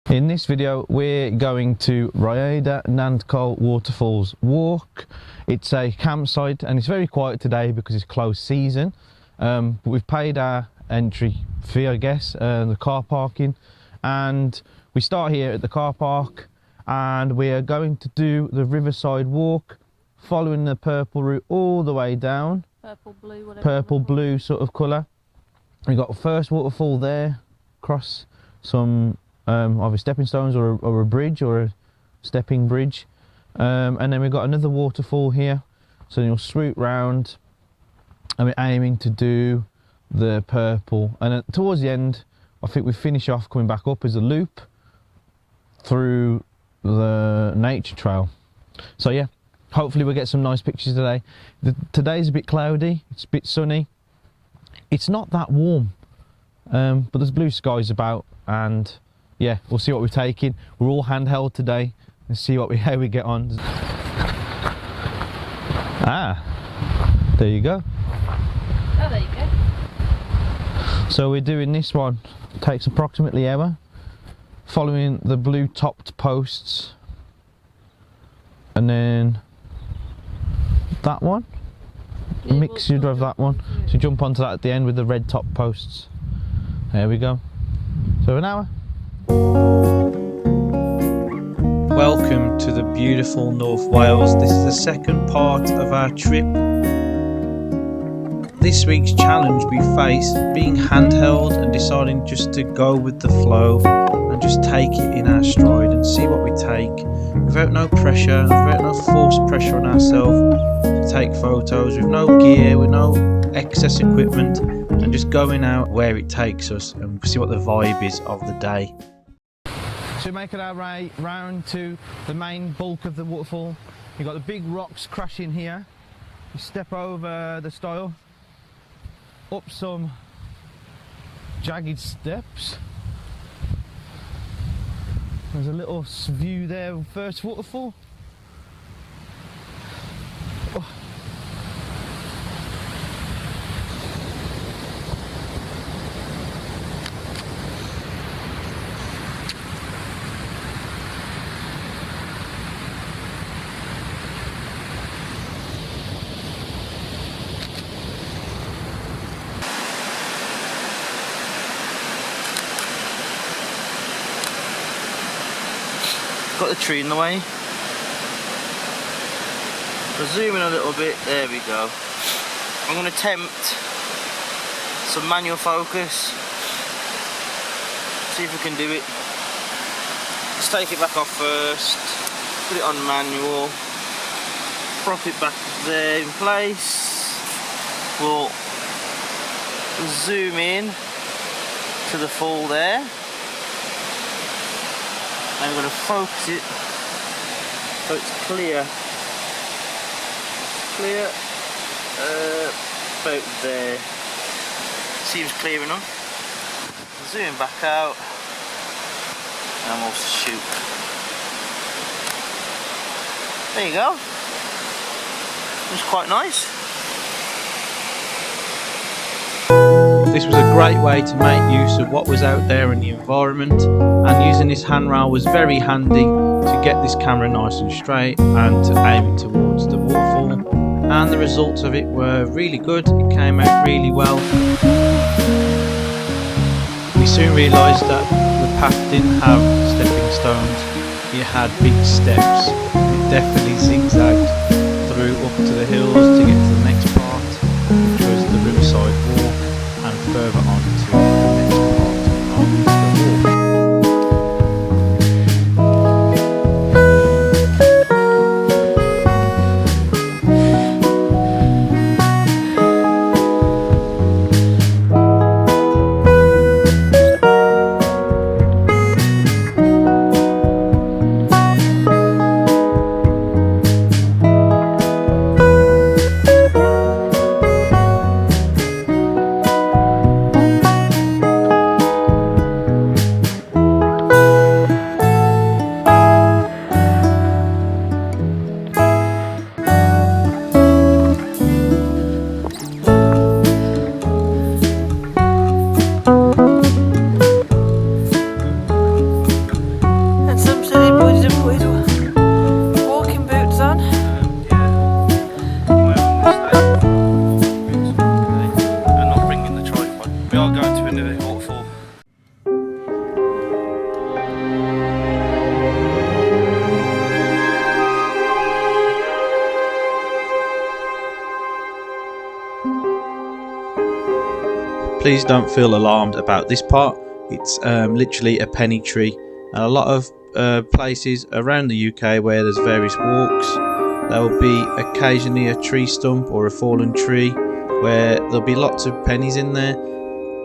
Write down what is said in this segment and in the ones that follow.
In this video we're going to Rhaeadr Nantcol Waterfalls walk. It's a campsite and it's very quiet today because it's closed season, but we've paid our entry fee, I guess, the car parking, and we start here at the car park and we are going to do the riverside walk following the purple route all the way down. Purple blue, whatever. Purple blue sort of colour. We've got the first waterfall there, across some either stepping stones or a bridge or a stepping bridge, and then we've got another waterfall here, so you'll swoop round and we're aiming to do the purple, and towards the end I think we finish off coming back up as a loop through the nature trail. So yeah, hopefully we'll get some nice pictures today. Today's a bit cloudy, it's a bit sunny, it's not that warm, but there's blue skies about, and yeah, we'll see what we're taking. We're all handheld today. Let's see how we get on. Ah, there you go. Oh, there you go. So we're doing this one. It takes approximately an hour, following the blue topped posts, and then that one. Yeah, Mixture of that one. Yeah. So jump onto that at the end with the red top posts. There we go. So an hour. Welcome to the beautiful North Wales. This is the second part of our trip. This week's challenge we face being handheld and deciding just to go with the flow and just take it in our stride and see what we take without no pressure, without no forced pressure on ourselves to take photos, with no gear, with no excess equipment, and just going out where it takes us and see what the vibe is of the day. So we're making our way round to the main bulk of the waterfall. You've got the big rocks crashing here. You step over the stile, up some jagged steps. There's a little view there, first waterfall. Oh. Got the tree in the way. We'll zoom in a little bit, there we go. I'm going to attempt some manual focus. See if we can do it. Let's take it back off first, put it on manual, prop it back there in place. We'll zoom in to the fall there. I'm going to focus it so it's clear. About there. Seems clear enough. Zoom back out and we'll shoot. There you go. It's quite nice. This was a great way to make use of what was out there in the environment, and using this handrail was very handy to get this camera nice and straight and to aim it towards the waterfall, and the results of it were really good. It came out really well. We soon realised that the path didn't have stepping stones, it had big steps. It definitely zigzagged through up to the hills to get to the next part, which was the riverside walk, and further on to the next part of the walk. to another waterfall. Please don't feel alarmed about this part. It's literally a penny tree. And a lot of places around the UK where there's various walks, there will be occasionally a tree stump or a fallen tree where there'll be lots of pennies in there,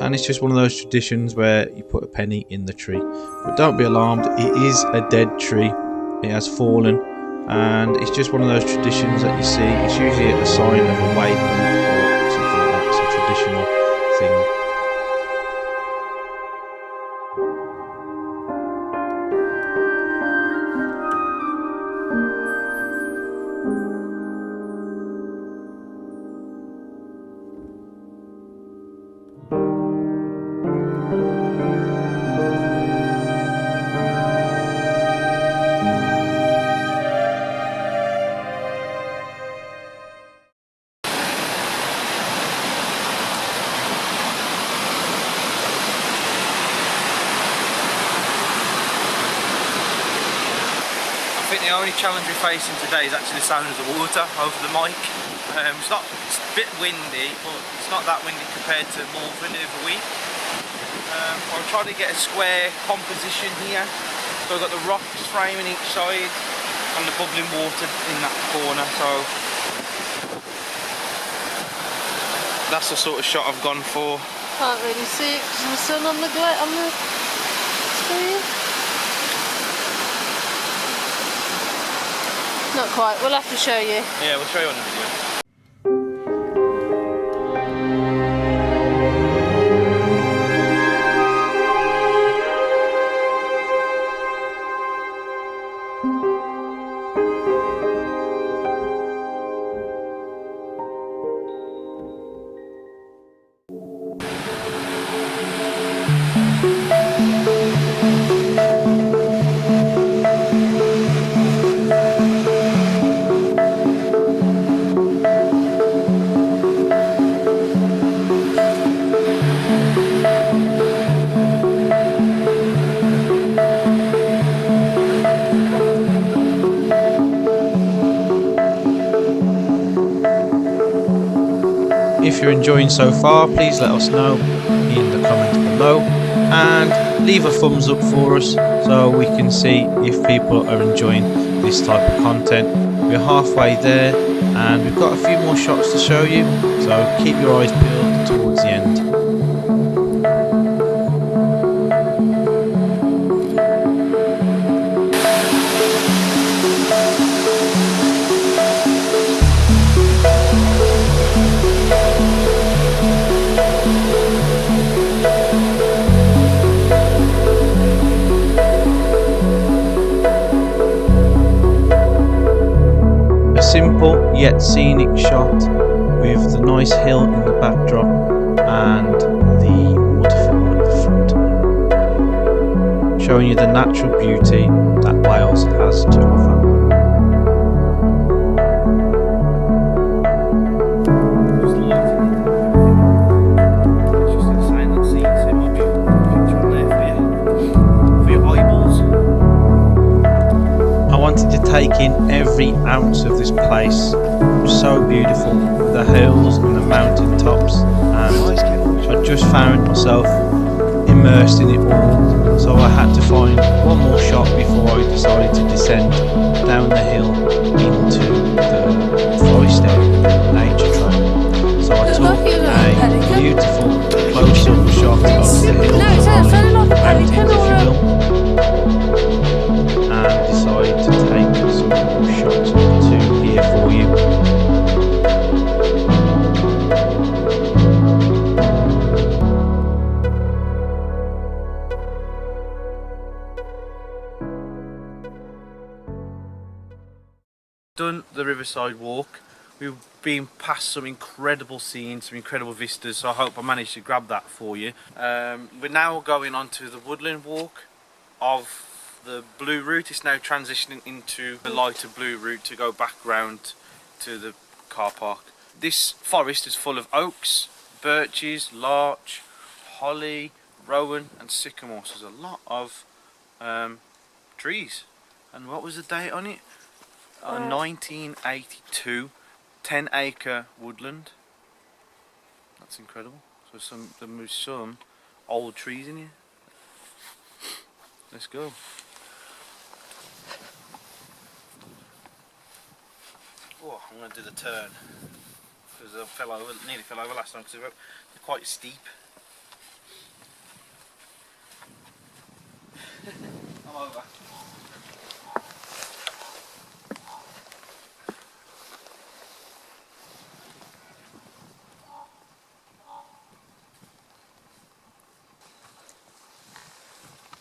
and it's just one of those traditions where you put a penny in the tree. But don't be alarmed, it is a dead tree. It has fallen, and it's just one of those traditions that you see. It's usually a sign of a wake or something like that. It's a traditional thing. I think the only challenge we're facing today is actually the sound of the water over the mic. It's a bit windy, but it's not that windy compared to Malvern the other week. I'll try to get a square composition here. So I've got the rocks framing each side and the bubbling water in that corner. So that's the sort of shot I've gone for. Can't really see it because of the sun on the screen. Not quite, we'll have to show you. Yeah, we'll show you on the video. If you're enjoying so far, please let us know in the comments below and leave a thumbs up for us so we can see if people are enjoying this type of content. We're halfway there and we've got a few more shots to show you, so keep your eyes peeled towards the end. Simple yet scenic shot with the nice hill in the backdrop and the waterfall at the front, showing you the natural beauty that Wales has to offer. Take in every ounce of this place. So beautiful, the hills and the mountain tops, and I just found myself immersed in it all, so I had to find one more shot before I decided to descend down the hill into the forest area, the nature trail. So I took a beautiful close-up shot of the hill, mountains if you will, and decided to take some more shots to here for you. Done the riverside walk. We've been past some incredible scenes, some incredible vistas, so I hope I managed to grab that for you. We're now going on to the woodland walk of the blue route. Is now transitioning into the lighter blue route to go back round to the car park. This forest is full of oaks, birches, larch, holly, rowan and sycamore. So there's a lot of trees. And what was the date on it? 1982, 10-acre woodland. That's incredible. So there's some old trees in here. Let's go. Oh, I'm going to do the turn because I nearly fell over last time because they're quite steep. I'm over.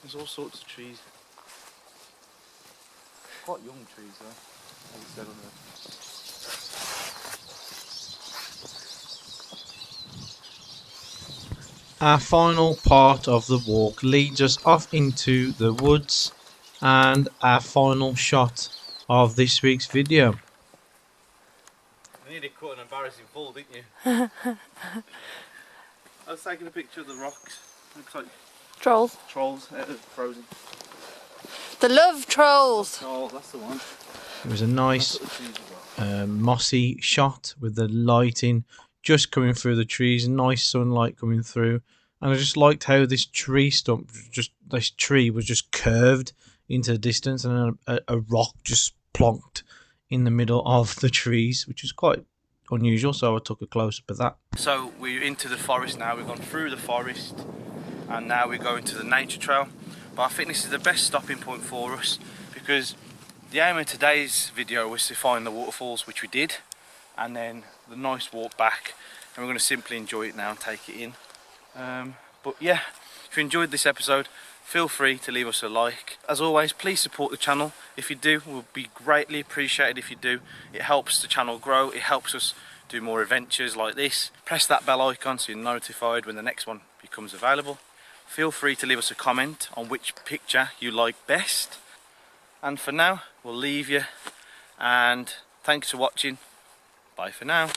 There's all sorts of trees. Quite young trees though, as I said on there. Our final part of the walk leads us off into the woods and our final shot of this week's video. You nearly caught an embarrassing fall, didn't you? I was taking a picture of the rocks. Looks like Trolls. trolls frozen. The love trolls. Oh, that's the one. It was a nice mossy shot with the lighting just coming through the trees, nice sunlight coming through, and I just liked how this tree was just curved into the distance, and a rock just plonked in the middle of the trees, which is quite unusual. So I took a close up of that. So we're into the forest now. We've gone through the forest, and now we're going to the nature trail. But I think this is the best stopping point for us because the aim of today's video was to find the waterfalls, which we did, and then the nice walk back, and we're going to simply enjoy it now and take it in. But yeah, if you enjoyed this episode, feel free to leave us a like. As always, please support the channel. If you do, we'll be greatly appreciated if you do. It helps the channel grow, it helps us do more adventures like this. Press that bell icon so you're notified when the next one becomes available. Feel free to leave us a comment on which picture you like best. And for now, we'll leave you, and thanks for watching. Bye for now.